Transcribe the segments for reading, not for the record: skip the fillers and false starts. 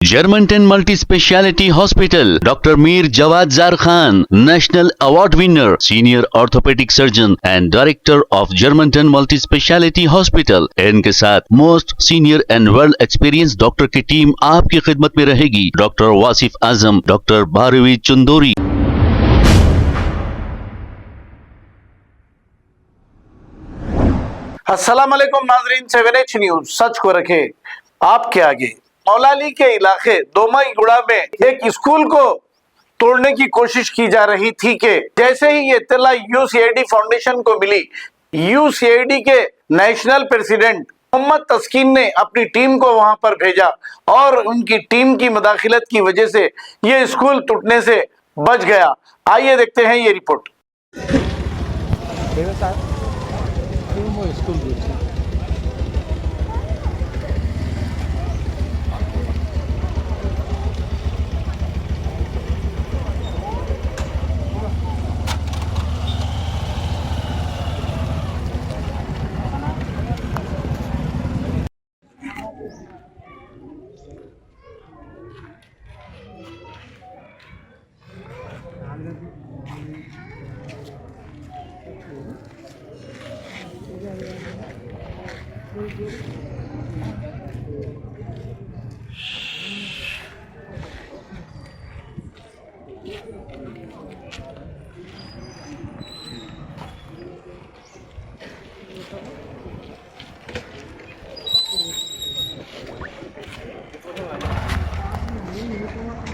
Germantown Multi-Speciality Hospital, Dr. Mir Jawad Zar Khan, National Award winner, Senior Orthopedic Surgeon and Director of Germantown Multi-Speciality Hospital। इनके साथ most senior and world experience doctor की team आपकी खिदमत में रहेगी। Doctor Wasif Azam, doctor Bharvi Chandori. अस्सलाम वालेकुम नाजरीन, 7H न्यूज सच को रखे आपके आगे। मौलाली के इलाके दोमाईगुड़ा में एक स्कूल को तोड़ने की कोशिश की जा रही थी कि जैसे ही ये इत्तला यूसीआईडी फाउंडेशन को मिली, यूसीआईडी के नेशनल प्रेसिडेंट मोहम्मद तस्कीन ने अपनी टीम को वहां पर भेजा और उनकी टीम की मदाखिलत की वजह से ये स्कूल टूटने से बच गया। आइए देखते हैं ये report.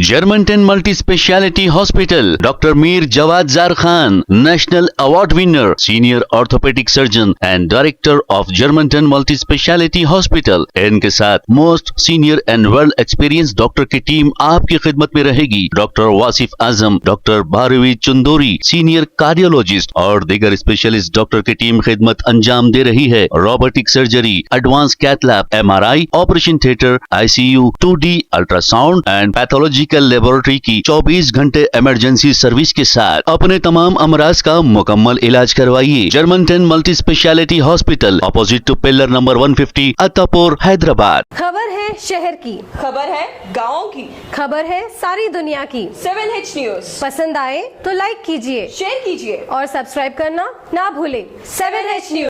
Germantown Multi-Speciality Hospital, Dr. Mir Jawad Zar Khan, National Award winner, Senior Orthopedic Surgeon and Director of Germantown Multi-Speciality Hospital। इनके साथ most senior and world experience doctor की टीम आपकी खिदमत में रहेगी। Doctor Wasif Azam, doctor Bharvi Chandori, senior cardiologist और दीगर specialist doctor की टीम खिदमत अंजाम दे रही है। Robotic surgery, advance cath lab, MRI, operation theatre, ICU, 2D ultrasound and pathological laboratory की 24 घंटे इमरजेंसी सर्विस के साथ अपने तमाम अमराज का मुकम्मल इलाज करवाइए। Germanten multi speciality hospital, opposite to pillar number 150, Attapur, Hyderabad. खबर है शहर की, खबर है गाँव की, खबर है सारी दुनिया की। 7H न्यूज पसंद आए तो लाइक कीजिए, शेयर कीजिए और सब्सक्राइब करना ना भूले। 7H news.